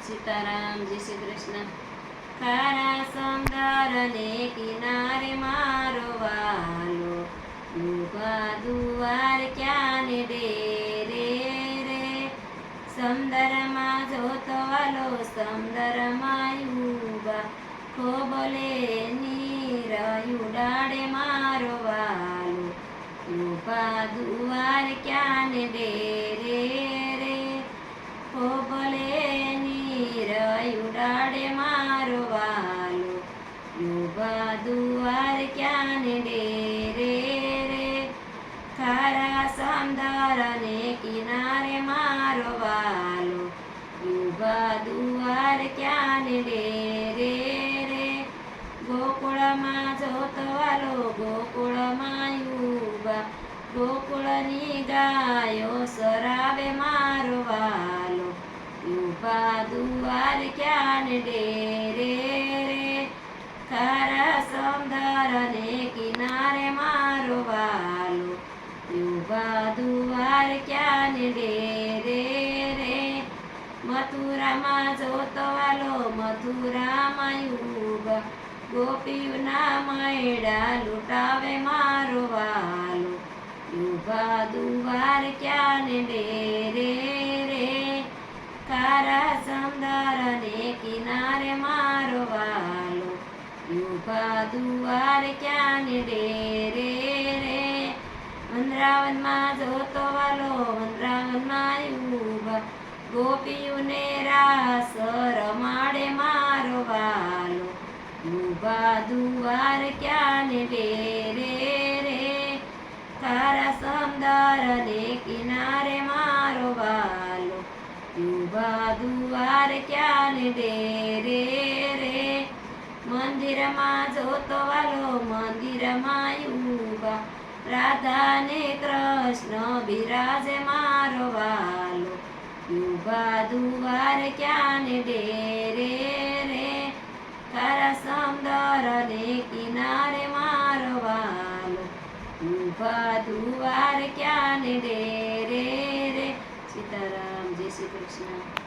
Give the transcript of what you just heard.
સીતારામ, જય શ્રી કૃષ્ણ. ખારા સમંદરને કિનારે મારો વાલો, લુગા દુવાર ક્યાં ને ડેરે રે. સમંદરમાં જોતો વાલો, સમંદરમાં યુબા, ખોબલે નીર ઉડાડે મારો વાલો, લુગા દુવાર ક્યાં ને ડેરે રે. ખોબલે નીર ઉડાડે મારો વાલો, યુવા દુવાર ક્યાં ને ડેરે રે. ખારા સમંદરને કિનારે મારો વાલો, યુવા દુવાર ક્યાં ને ડેરે રે. ગોકુળમાં જોતો વાલો, ગોકુળમાં યુવા, ગોકુળની ગાયો સરાવે મારો વાલો, યુવા દુવાર ક્યાં ને ડેરે રે. ખારા સમંદરને કિનારે મારો વાલો, યુવા દુવાર ક્યાં ને ડેરે રે. મથુરામાં જોતો વાલો, મથુરામાં યુવા, ગોપીઓના મૈડા લૂંટાવે મારો વાલો, યુવા દુવાર ક્યાં ને ડેરે રે. ખારા સમંદરને કિનારે મારો વાલો, યુવા દુવાર ક્યાં ને ડેરે રે. વૃંદાવનમાં જોતો વાલો, વૃંદાવનમાં યુવા, ગોપીઓને રાસ રમાડે મારો વાલો, યુવા દુવાર ક્યાં ને ડેરે રે. ખારા સમંદરને કિનારે મારો વાલો, યુવા દુવાર ક્યાં ને ડેરે રે. મંદિરમાં જોતો વાલો, મંદિરમાં યુવા, રાધા ને કૃષ્ણ બિરાજે મારો વાલો, યુવા દુવાર ક્યાં ને ડેરે રે. ખારા સમંદરને કિનારે મારો વાલો, યુવા દુવાર ક્યાં ને ડેરે રે. સીતારામ, જય શ્રી કૃષ્ણ.